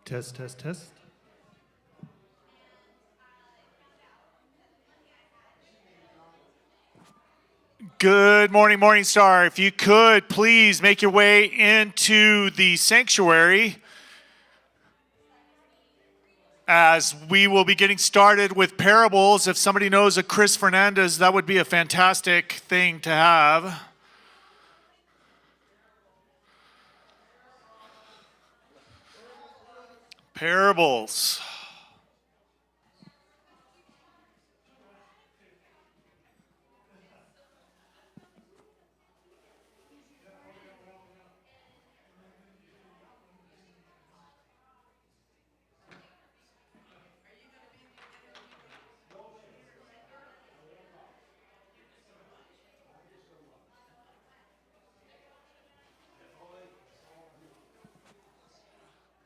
Test, test, test. Good morning, Morning Star. If you could, please make your way into the sanctuary as we will be getting started with parables. If somebody knows a Cris Fernandez, that would be a fantastic thing to have. Parables.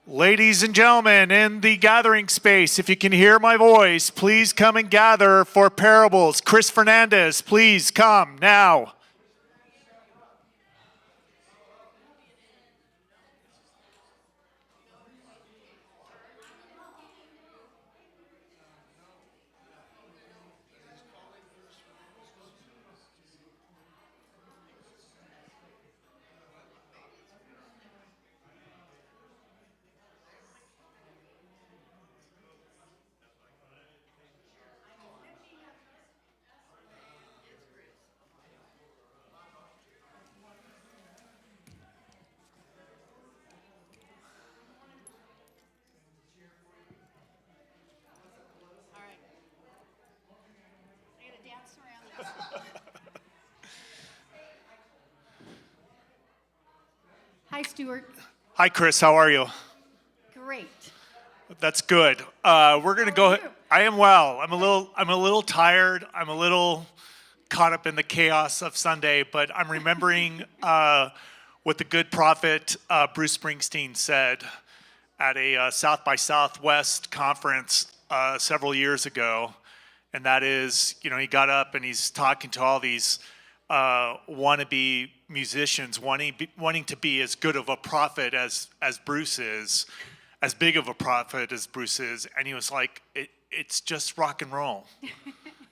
Ladies and gentlemen, in the gathering space, if you can hear my voice, please come and gather for parables. Cris Fernandez, please come now. Hi, Stuart. Hi, Chris. How are you? Great. That's good. We're gonna How go. are you? I am well. I'm a little tired. I'm a little caught up in the chaos of Sunday, but I'm remembering what the good prophet Bruce Springsteen said at a South by Southwest conference several years ago, and that is, he got up and he's talking to all these wannabe musicians, wanting to be as good of a prophet as Bruce is, as big of a prophet as Bruce is, and he was like, it's just rock and roll.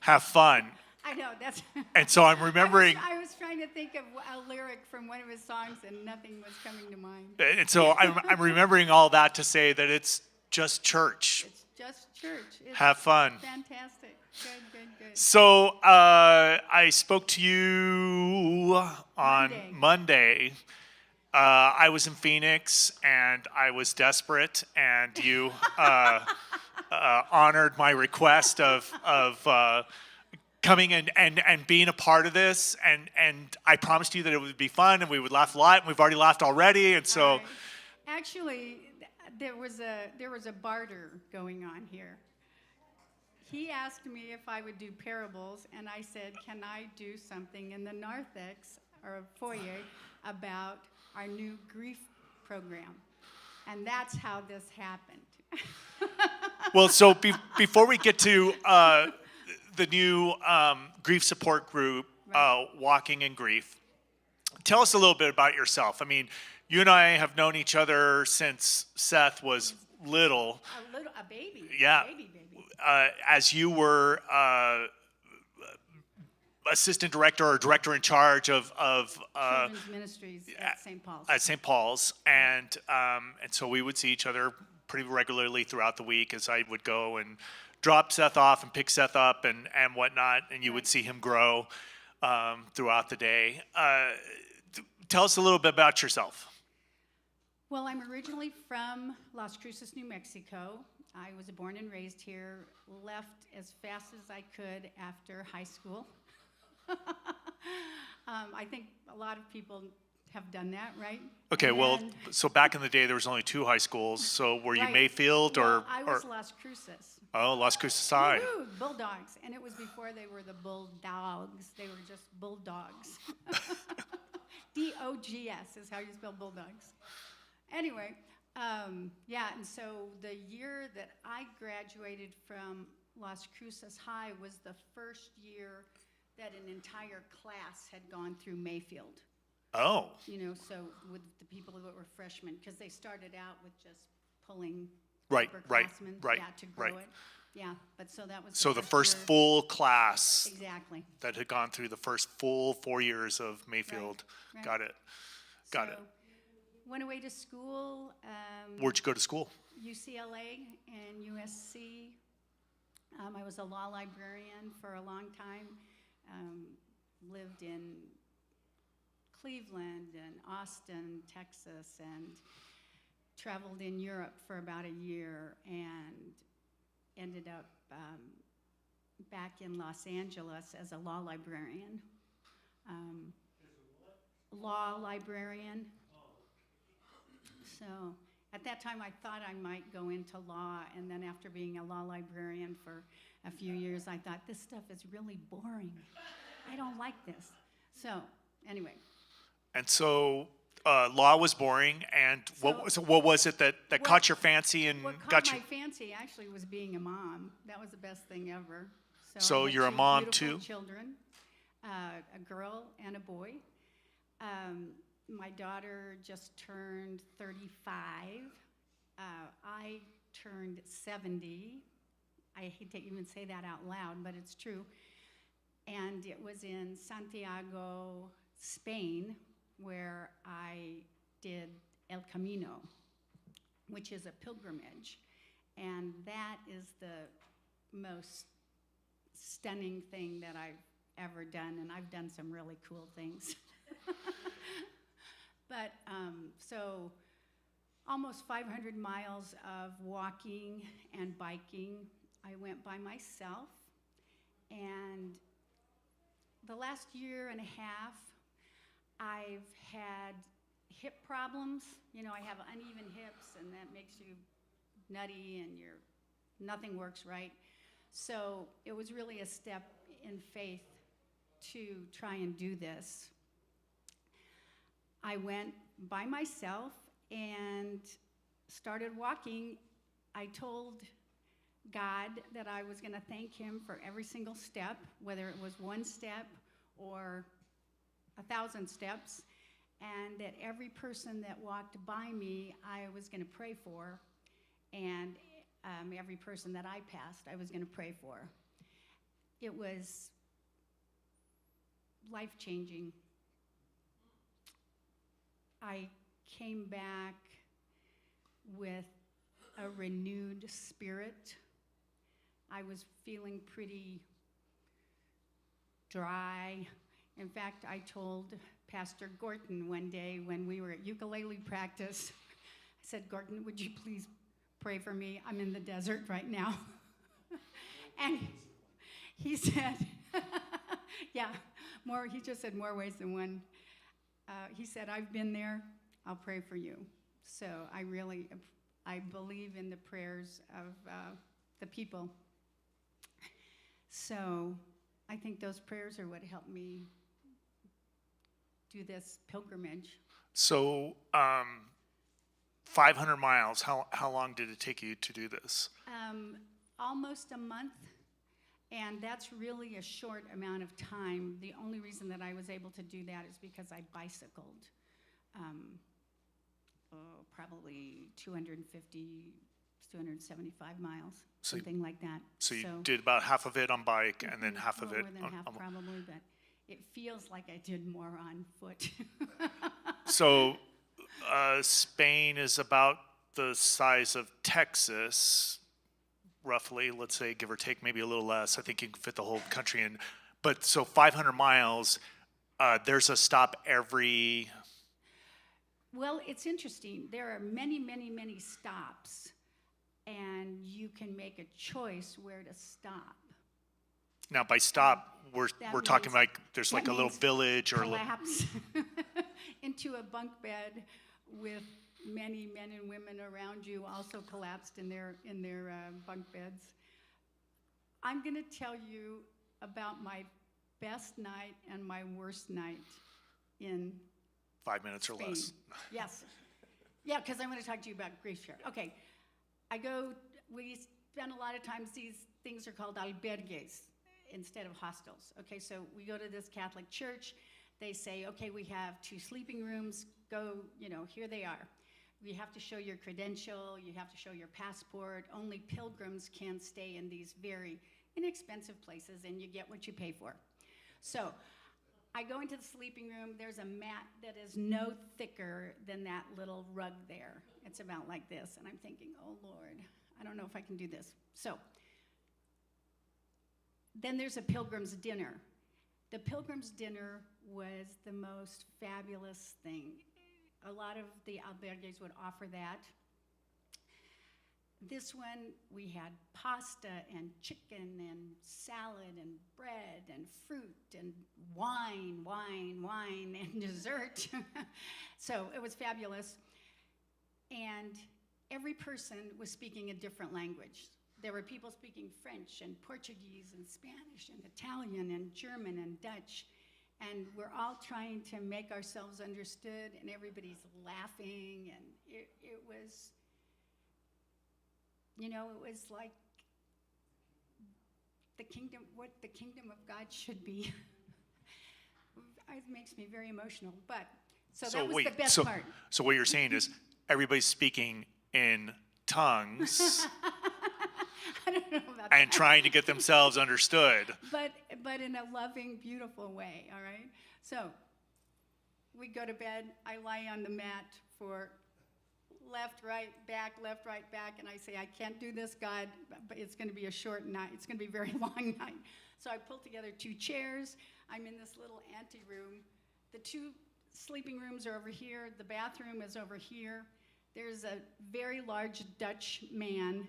Have fun. I know, that's... And so I'm remembering... I was trying to think of a lyric from one of his songs, and nothing was coming to mind. And so I'm remembering all that to say that it's just church. It's just church. It's Have fun. Fantastic. Good. So I spoke to you on Monday. I was in Phoenix, and I was desperate, and you honored my request of coming and being a part of this, and I promised you that it would be fun, and we would laugh a lot, and we've already laughed already, and so... Actually, there was a barter going on here. He asked me if I would do parables, and I said, can I do something in the narthex, or foyer, about our new grief program? And that's how this happened. Well, so before we get to the new grief support group, right. Walking in Grief, tell us a little bit about yourself. I mean, you and I have known each other since Seth was little. A baby. Yeah. Baby. As you were assistant director or director in charge of children's ministries at St. Paul's. At St. Paul's, and so we would see each other pretty regularly throughout the week as I would go and drop Seth off and pick Seth up and whatnot, and you would see him grow throughout the day. Tell us a little bit about yourself. Well, I'm originally from Las Cruces, New Mexico. I was born and raised here, left as fast as I could after high school. I think a lot of people have done that, right? Okay, well, so back in the day, there was only 2 high schools. So were you Mayfield or? I was Las Cruces. Oh, Las Cruces High. Woo-hoo, Bulldogs, and it was before they were the Bulldogs. They were just Bulldogs. D-O-G-S is how you spell Bulldogs. Anyway, and so the year that I graduated from Las Cruces High was the first year that an entire class had gone through Mayfield. Oh. So with the people that were freshmen, because they started out with just pulling Right, right, upperclassmen, right, yeah, to grow right. it. Yeah, but so that was So the first year. full class Exactly. that had gone through the first full 4 years of Mayfield. right. Got it. Got it. So, went away to school, Where'd you go to school? UCLA and USC. I was a law librarian for a long time. Lived in Cleveland and Austin, Texas, and traveled in Europe for about a year and ended up back in Los Angeles as a law librarian. Law librarian. So at that time I thought I might go into law, and then after being a law librarian for a few years, I thought this stuff is really boring. I don't like this. So anyway. And so law was boring, and what was it that caught your fancy and What got caught you? my fancy actually was being a mom. That was the best thing ever. So I had you're a two mom beautiful too? Children, a girl and a boy. My daughter just turned 35. I turned 70. I hate to even say that out loud, but it's true. And it was in Santiago, Spain, where I did El Camino, which is a pilgrimage. And that is the most stunning thing that I've ever done, and I've done some really cool things. But so almost 500 miles of walking and biking. I went by myself, and the last year and a half, I've had hip problems. You know, I have uneven hips, and that makes you nutty, and nothing works right. So it was really a step in faith to try and do this. I went by myself and started walking. I told God that I was going to thank him for every single step, whether it was one step or 1,000 steps, and that every person that walked by me, I was going to pray for, and every person that I passed, I was going to pray for. It was life-changing. I came back with a renewed spirit. I was feeling pretty dry. In fact, I told Pastor Gorton one day when we were at ukulele practice, I said, "Gorton, would you please pray for me? I'm in the desert right now." And he said, yeah, he just said more ways than one. He said, "I've been there, I'll pray for you." So I believe in the prayers of the people. So I think those prayers are what helped me do this pilgrimage. So 500 miles, how long did it take you to do this? Almost a month, and that's really a short amount of time. The only reason that I was able to do that is because I bicycled probably 250, 275 miles, something like that. So you did about half of it on bike and then half of it more than half probably, but it feels like I did more on foot. So Spain is about the size of Texas, roughly, let's say, give or take, maybe a little less. I think you can fit the whole country in. But so 500 miles, there's a stop every... Well, it's interesting. There are many, many, many stops, and you can make a choice where to stop. Now, by stop, we're talking means- like there's like a little village or... Collapse into a bunk bed with many men and women around you also collapsed in their bunk beds. I'm going to tell you about my best night and my worst night in 5 minutes or Spain. less. Yes. Yeah, because I want to talk to you about Cris here. Okay. We spend a lot of times, these things are called albergues instead of hostels. Okay, so we go to this Catholic church. They say, okay, we have 2 sleeping rooms. Go, here they are. You have to show your credential, you have to show your passport. Only pilgrims can stay in these very inexpensive places, and you get what you pay for. So I go into the sleeping room. There's a mat that is no thicker than that little rug there. It's about like this, and I'm thinking, oh Lord, I don't know if I can do this. So then there's a pilgrim's dinner. The pilgrim's dinner was the most fabulous thing. A lot of the albergues would offer that. This one, we had pasta and chicken and salad and bread and fruit and wine, and dessert. So it was fabulous. And every person was speaking a different language. There were people speaking French and Portuguese and Spanish and Italian and German and Dutch. And we're all trying to make ourselves understood, and everybody's laughing, and it was, you know, it was like the kingdom, what the kingdom of God should be. It makes me very emotional, but, so that was the best part. So what you're saying is everybody's speaking in tongues I don't know about and that. trying to get themselves understood. But in a loving, beautiful way, all right? So we go to bed. I lie on the mat for left, right, back, and I say, I can't do this, God, but it's going to be a short night. It's going to be a very long night. So I pull together 2 chairs. I'm in this little anteroom. The 2 sleeping rooms are over here. The bathroom is over here. There's a very large Dutch man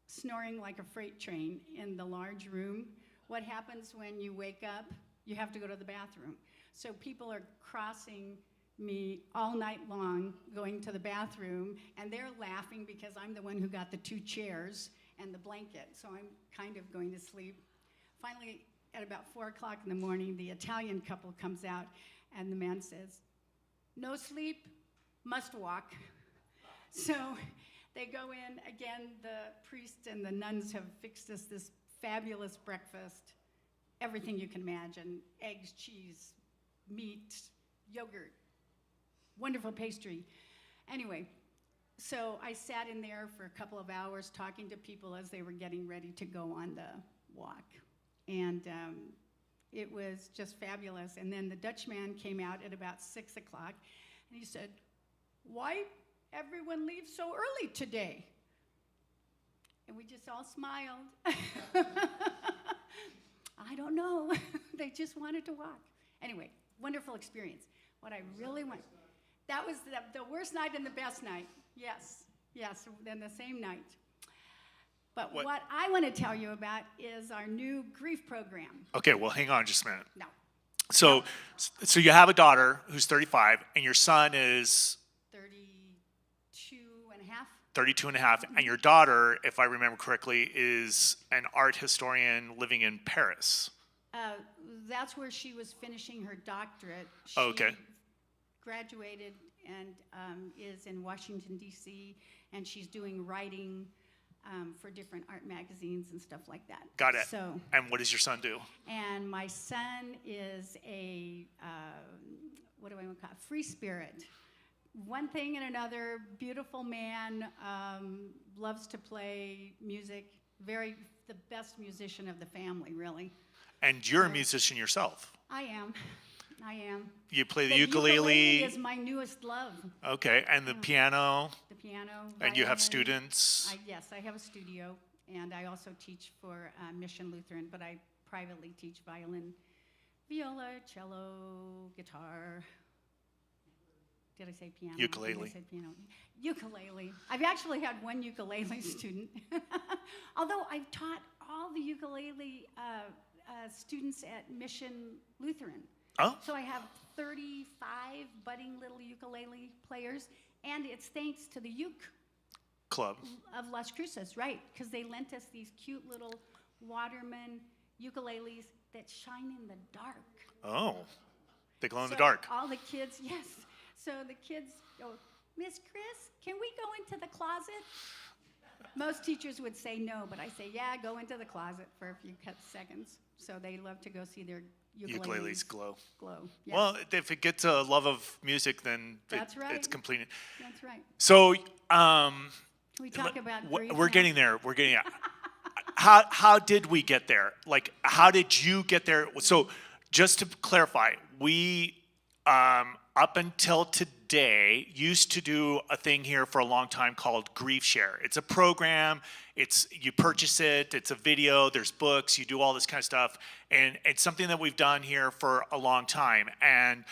snoring like a freight train in the large room. What happens when you wake up? You have to go to the bathroom. So people are crossing me all night long, going to the bathroom, and they're laughing because I'm the one who got the 2 chairs and the blanket, so I'm kind of going to sleep. Finally, at about 4 o'clock in the morning, the Italian couple comes out, and the man says, no sleep, must walk. So they go in, again, the priest and the nuns have fixed us this fabulous breakfast, everything you can imagine, eggs, cheese, meat, yogurt, wonderful pastry. Anyway, so I sat in there for a couple of hours talking to people as they were getting ready to go on the walk. And it was just fabulous. And then the Dutchman came out at about 6 o'clock, and he said, why everyone leaves so early today? And we just all smiled. I don't know. They just wanted to walk. Anyway, wonderful experience. What I really want, that was the worst night and the best night. Yes, then the same night. But what I want to tell you about is our new grief program. Okay, well, hang on just a minute. No. So you have a daughter who's 35, and your son is 32 and a half, and your daughter, if I remember correctly, is an art historian living in Paris. That's where she was finishing her doctorate. Oh, okay. She graduated and is in Washington, D.C., and she's doing writing for different art magazines and stuff like that. Got it. So, and what does your son do? and my son is a, what do I want to call it? Free spirit. One thing and another, beautiful man, loves to play music, the best musician of the family, really. And you're a musician yourself. I am. You play the ukulele is my newest love. Okay, and the piano. The piano. And you have violin. students. Yes, I have a studio, and I also teach for Mission Lutheran, but I privately teach violin, viola, cello, guitar. Did I say piano? Ukulele. I said piano. Ukulele. I've actually had one ukulele student. Although I've taught all the ukulele students at Mission Lutheran. Oh. So I have 35 budding little ukulele players, and it's thanks to the uke Club of Las Cruces, right? Because they lent us these cute little Waterman ukuleles that shine in the dark. Oh, they glow in So the dark. all the kids, yes. So the kids go, Miss Cris, can we go into the closet? Most teachers would say no, but I say, yeah, go into the closet for a few seconds. So they love to go see their Ukuleles glow. Glow. Yes. Well, if it gets a love of music, then That's right. it's complete. That's right. So, Can we talk about grief we're now? getting there. We're getting there. How did we get there? Like, how did you get there? So, just to clarify, we up until today used to do a thing here for a long time called Grief Share. It's a program. You purchase it. It's a video. There's books. You do all this kind of stuff, and it's something that we've done here for a long time. And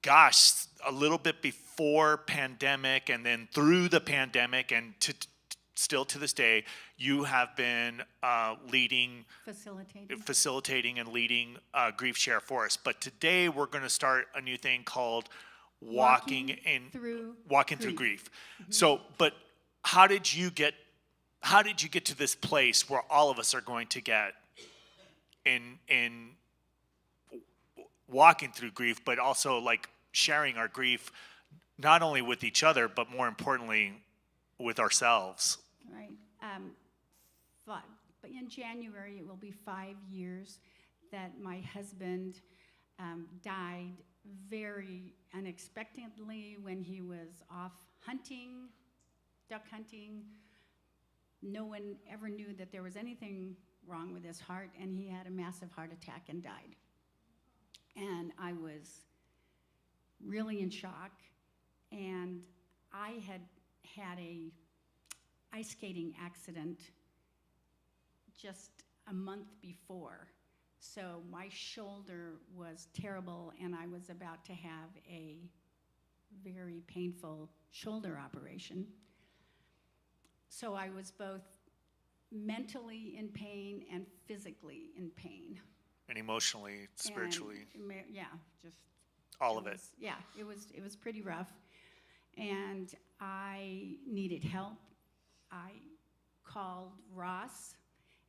gosh, a little bit before pandemic, and then through the pandemic, and still to this day, you have been facilitating and leading Grief Share for us. But today we're going to start a new thing called Walking Through Grief. Mm-hmm. So, but how did you get to this place where all of us are going to get in walking through grief, but also like sharing our grief, not only with each other, but more importantly, with ourselves? Right. But in January, it will be 5 years that my husband died very unexpectedly when he was off hunting, duck hunting. No one ever knew that there was anything wrong with his heart, and he had a massive heart attack and died. And I was really in shock, and I had a ice skating accident just a month before. So my shoulder was terrible, and I was about to have a very painful shoulder operation. So I was both mentally in pain and physically in pain. And emotionally, spiritually. Yeah, just all of it. Yeah, it was pretty rough. And I needed help. I called Ross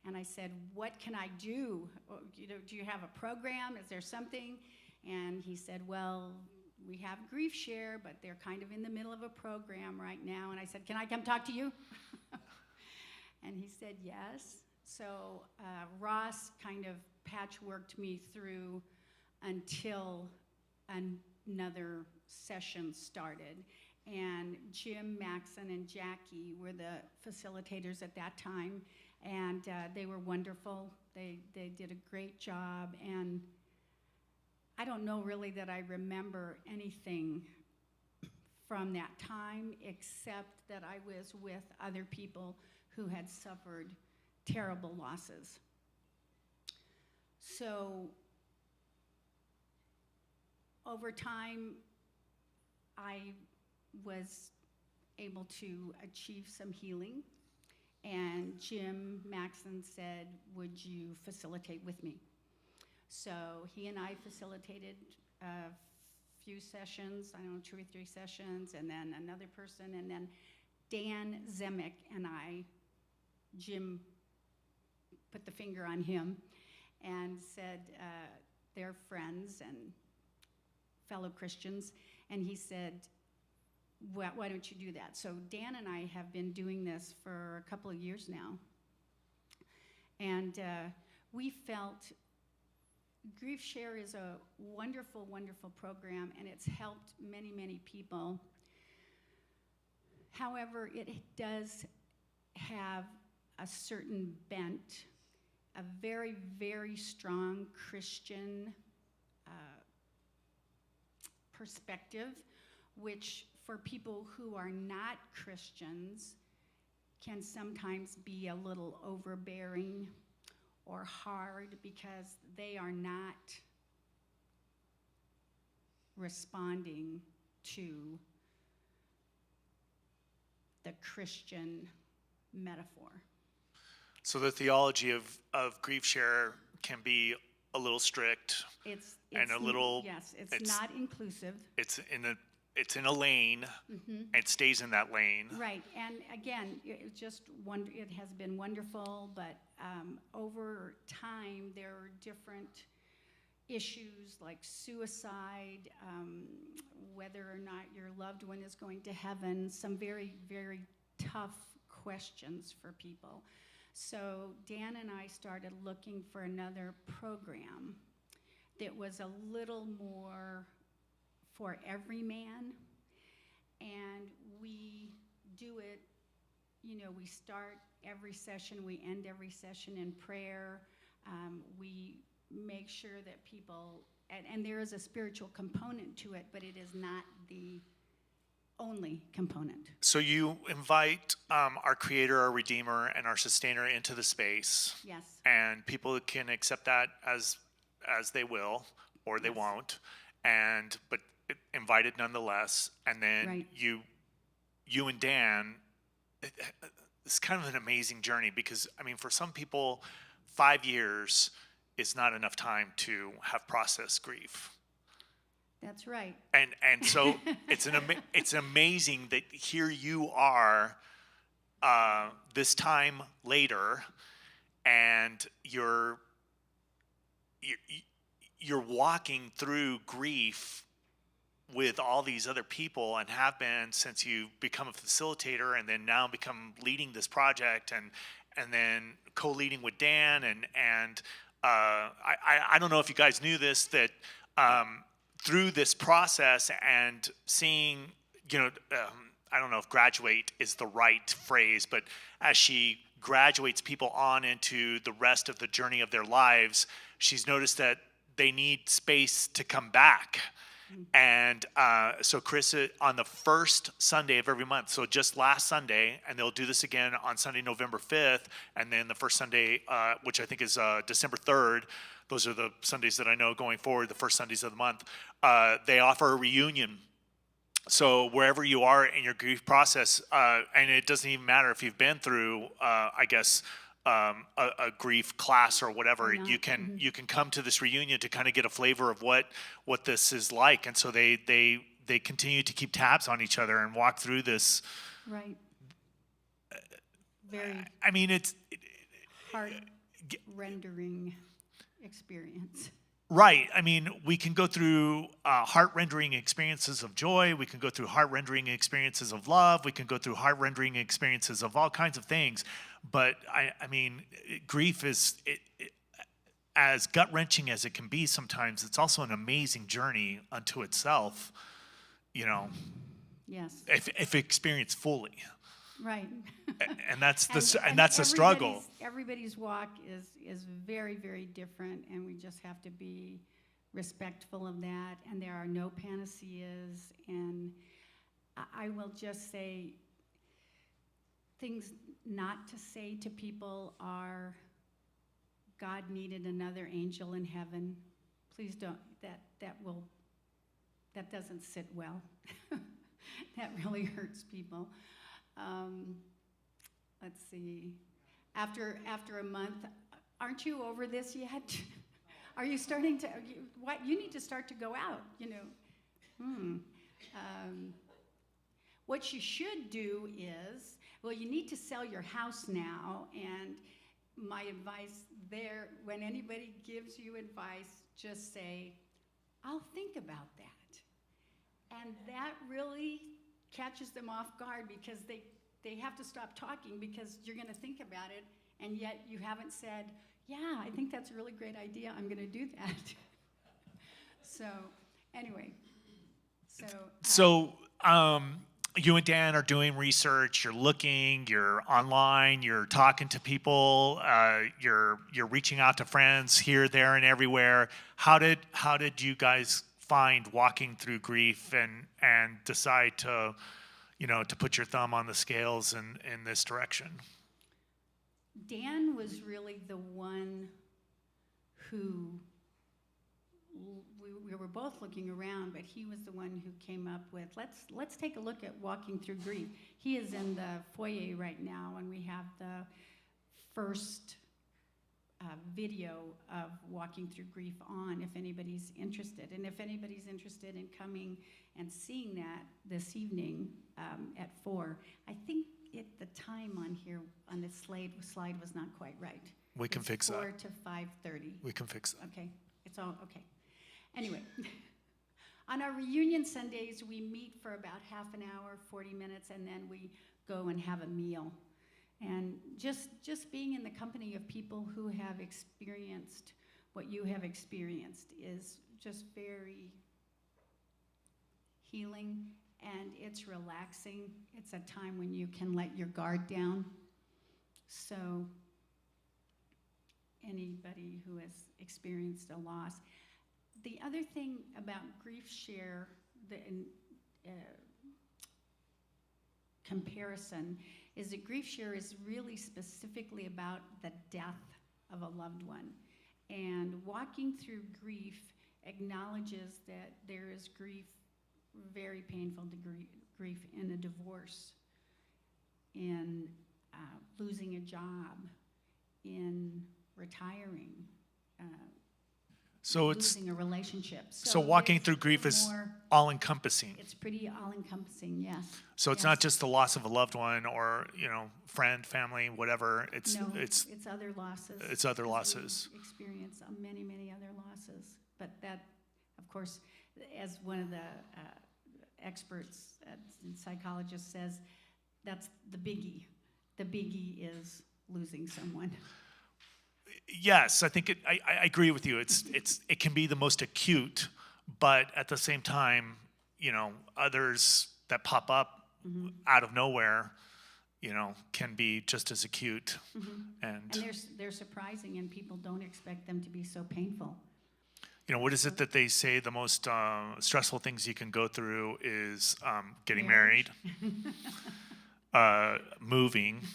and I said, "What can I do? Do you have a program? Is there something?" And he said, "Well, we have Grief Share, but they're kind of in the middle of a program right now." And I said, "Can I come talk to you?" And he said yes. So Ross kind of patchworked me through until another session started. And Jim, Maxon, and Jackie were the facilitators at that time, and they were wonderful. They did a great job, and I don't know really that I remember anything from that time except that I was with other people who had suffered terrible losses. So over time, I was able to achieve some healing, and Jim Maxon said, "Would you facilitate with me?" So he and I facilitated a few sessions, I don't know, 2 or 3 sessions, and then another person, and then Dan Zemek and I, Jim put the finger on him and said they're friends and fellow Christians, and he said, "Well, why don't you do that?" So Dan and I have been doing this for a couple of years now, and we felt Grief Share is a wonderful, wonderful program, and it's helped many, many people. However, it does have a certain bent, a very, very strong Christian perspective, which for people who are not Christians can sometimes be a little overbearing or hard because they are not responding to the Christian metaphor. So the theology of Grief Share can be a little strict and a little... Yes, it's not inclusive. It's in a lane, Mm-hmm. it stays in that lane. Right, and again, it has been wonderful, but over time, there are different issues like suicide, whether or not your loved one is going to heaven, some very, very tough questions for people. So Dan and I started looking for another program that was a little more for every man. And we do it, we start every session, we end every session in prayer. We make sure that people, and there is a spiritual component to it, but it is not the only component. So you invite our Creator, our Redeemer, and our Sustainer into the space. Yes. And people can accept that as they will, or they Yes. won't. But invited nonetheless. And then Right. you and Dan, it's kind of an amazing journey because, I mean, for some people, 5 years is not enough time to have processed grief. That's right. And so it's amazing that here you are this time later, and you're walking through grief with all these other people, and have been since you've become a facilitator, and then now become leading this project, and then co-leading with Dan, and I don't know if you guys knew this, that through this process and seeing, I don't know if graduate is the right phrase, but as she graduates people on into the rest of the journey of their lives, she's noticed that they need space to come back. And so Cris, on the first Sunday of every month, so just last Sunday, and they'll do this again on Sunday, November 5th, and then the first Sunday, which I think is December 3rd, those are the Sundays that I know going forward, the first Sundays of the month, they offer a reunion. So wherever you are in your grief process, and it doesn't even matter if you've been through, I guess, a grief class or whatever, you can come to this reunion to kind of get a flavor of what this is like. And so they continue to keep tabs on each other and walk through this. Right. Very. I mean, it's heart-rendering experience. Right. I mean, we can go through heart-rendering experiences of joy. We can go through heart-rendering experiences of love. We can go through heart-rendering experiences of all kinds of things. But I mean, grief is as gut-wrenching as it can be sometimes. It's also an amazing journey unto itself, Yes. if experienced fully. Right. And that's the struggle. Everybody's walk is very, very different, and we just have to be respectful of that. And there are no panaceas. And I will just say, things not to say to people are, God needed another angel in heaven. Please don't. That doesn't sit well. That really hurts people. Let's see. After a month, aren't you over this yet? Are you starting to? You need to start to go out. What you should do is, you need to sell your house now. And my advice there, when anybody gives you advice, just say, "I'll think about that," and that really catches them off guard, because they have to stop talking because you're going to think about it, and yet you haven't said, "Yeah, I think that's a really great idea. I'm going to do that." So anyway, you and Dan are doing research. You're looking. You're online. You're talking to people. You're reaching out to friends here, there, and everywhere. How did you guys find walking through grief and decide to put your thumb on the scales in this direction? Dan was really the one who, we were both looking around, but he was the one who came up with, let's take a look at walking through grief. He is in the foyer right now, and we have the first video of walking through grief on, if anybody's interested. And if anybody's interested in coming and seeing that this evening at 4, I think the time on here on the slide was not quite right. We can fix that. 4 to 5:30. We can fix that. Okay, it's all okay. Anyway, on our reunion Sundays, we meet for about half an hour, 40 minutes, and then we go and have a meal. And just being in the company of people who have experienced what you have experienced is just very healing, and it's relaxing. It's a time when you can let your guard down. So anybody who has experienced a loss. The other thing about Grief Share, the comparison, is that Grief Share is really specifically about the death of a loved one. And walking through grief acknowledges that there is grief, very painful grief in a divorce, in losing a job, in retiring, So it's losing a relationship. so walking there's through grief is more, all-encompassing. it's pretty all-encompassing, yes. So it's Yes. not just the loss of a loved one or, friend, family, whatever. It's No, it's other losses. it's other 'Cause we losses. experience many, many other losses. But that, of course, as one of the experts and psychologists says, that's the biggie. The biggie is losing someone. Yes, I think I agree with you. It can be the most acute, but at the same time, others that pop up out of nowhere, can be just as acute. And they're surprising, and people don't expect them to be so painful. what is it that they say the most stressful things you can go through is getting Marriage. married, moving,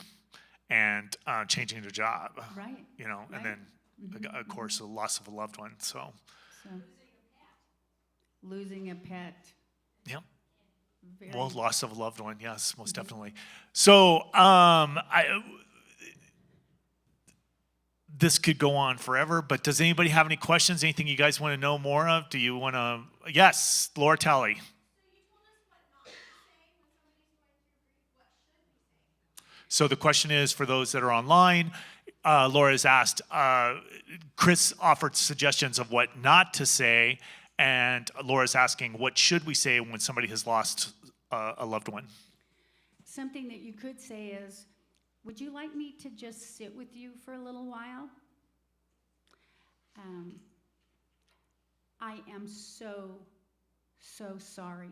and changing the job. Right. And Right. then, of course, the loss of a loved one. So, So, losing a pet. yeah. Very, Well, loss of a loved one, yes, most definitely. So, this could go on forever, but does anybody have any questions? Anything you guys want to know more of? Do you want to? Yes, Laura Talley. So the question is, for those that are online, Laura has asked, Cris offered suggestions of what not to say, and Laura's asking, what should we say when somebody has lost a loved one? something that you could say is, would you like me to just sit with you for a little while? I am so sorry.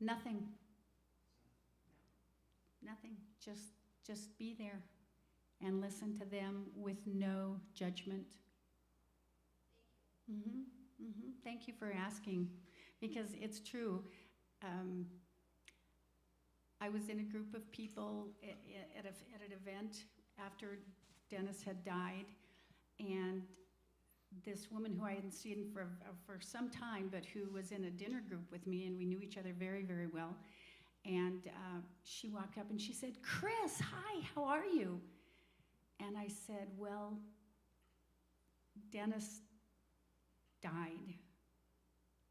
Nothing. Just be there and listen to them with no judgment. Thank you for asking, because it's true. I was in a group of people at an event after Dennis had died, and this woman who I hadn't seen for some time, but who was in a dinner group with me, and we knew each other very, very well. And she walked up and she said, "Cris, hi, how are you?" And I said, "Well, Dennis died."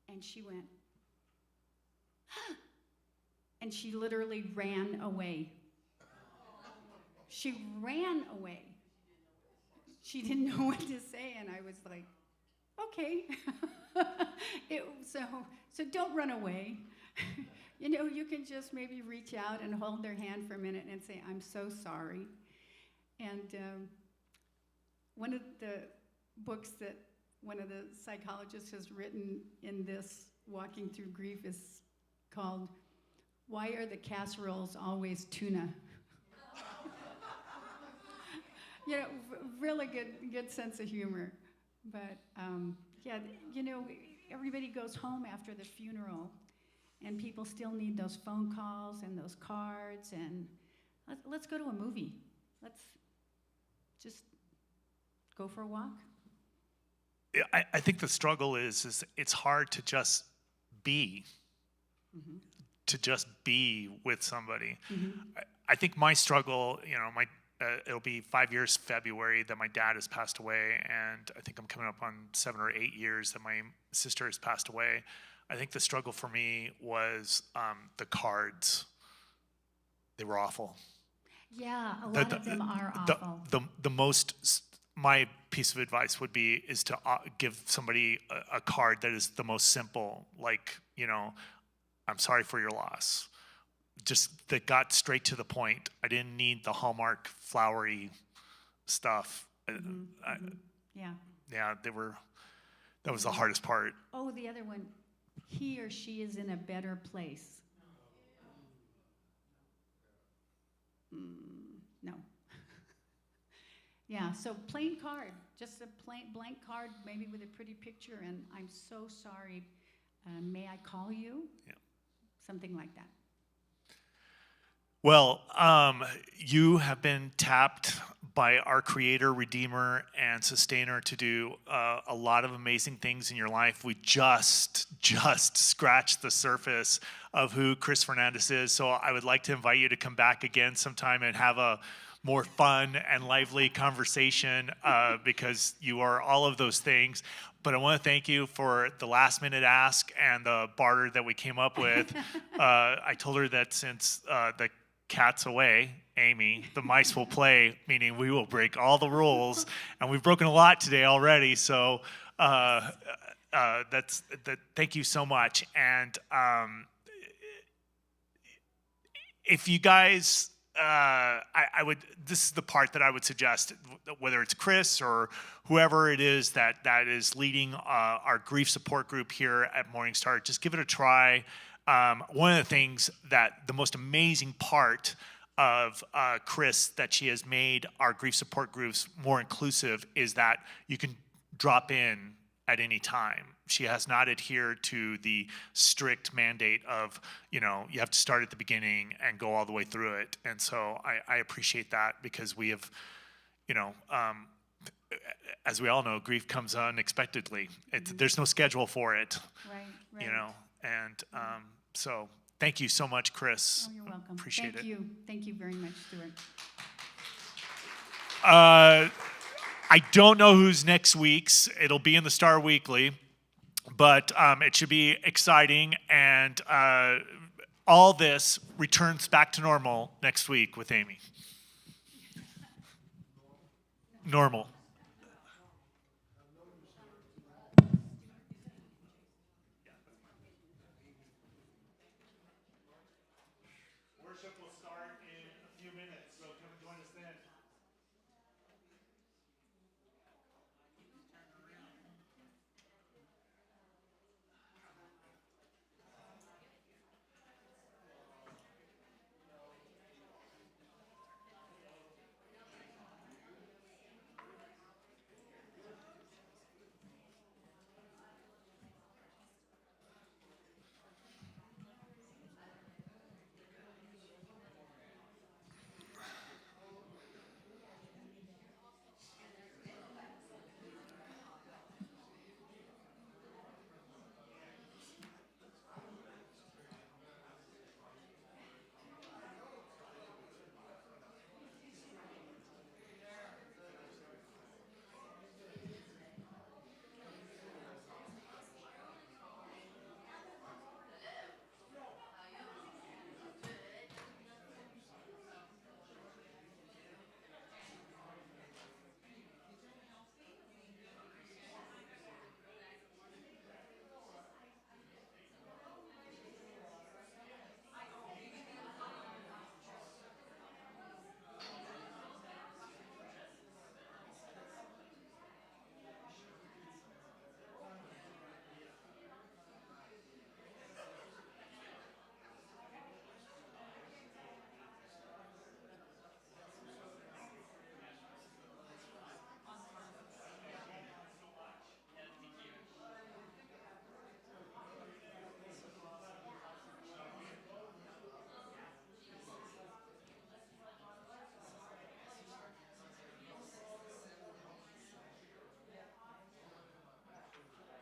And she went, "Huh." And she literally ran away. She ran away. She didn't know what to say, and I was like, okay. So don't run away. You can just maybe reach out and hold their hand for a minute and say, "I'm so sorry." And one of the books that one of the psychologists has written in this Walking Through Grief is called, "Why Are the Casseroles Always Tuna?" Really good sense of humor. But everybody goes home after the funeral, and people still need those phone calls and those cards, and let's go to a movie. Let's just go for a walk. I think the struggle is it's hard to just be, to just be with somebody. I think my struggle, it'll be 5 years February that my dad has passed away, and I think I'm coming up on 7 or 8 years that my sister has passed away. I think the struggle for me was the cards. They were awful. Yeah, a lot of them are awful. My piece of advice is to give somebody a card that is the most simple, like, I'm sorry for your loss. Just that got straight to the point. I didn't need the Hallmark flowery stuff. Yeah. Yeah, that was the hardest part. Oh, the other one, he or she is in a better place. No. Yeah, so plain card, just a plain blank card, maybe with a pretty picture, and I'm so sorry. May I call you? Yeah. Something like that. Well, you have been tapped by our Creator, Redeemer, and Sustainer to do a lot of amazing things in your life. We just scratched the surface of who Cris Fernandez is. So I would like to invite you to come back again sometime and have a more fun and lively conversation because you are all of those things. But I want to thank you for the last minute ask and the barter that we came up with. I told her that since the cat's away, Amy, the mice will play, meaning we will break all the rules, and we've broken a lot today already. So thank you so much. And if you guys, I would. This is the part that I would suggest, whether it's Cris or whoever it is that is leading our grief support group here at Morningstar. Just give it a try. One of the things that the most amazing part of Cris that she has made our grief support groups more inclusive is that you can drop in at any time. She has not adhered to the strict mandate of, you have to start at the beginning and go all the way through it. And so I appreciate that because we have, as we all know, grief comes unexpectedly. There's no schedule for it. Right. And so thank you so much, Cris. Oh, you're welcome. Appreciate it. Thank you very much, Stuart. I don't know who's next week's. It'll be in the Star Weekly, but it should be exciting. And all this returns back to normal next week with Amy. Normal.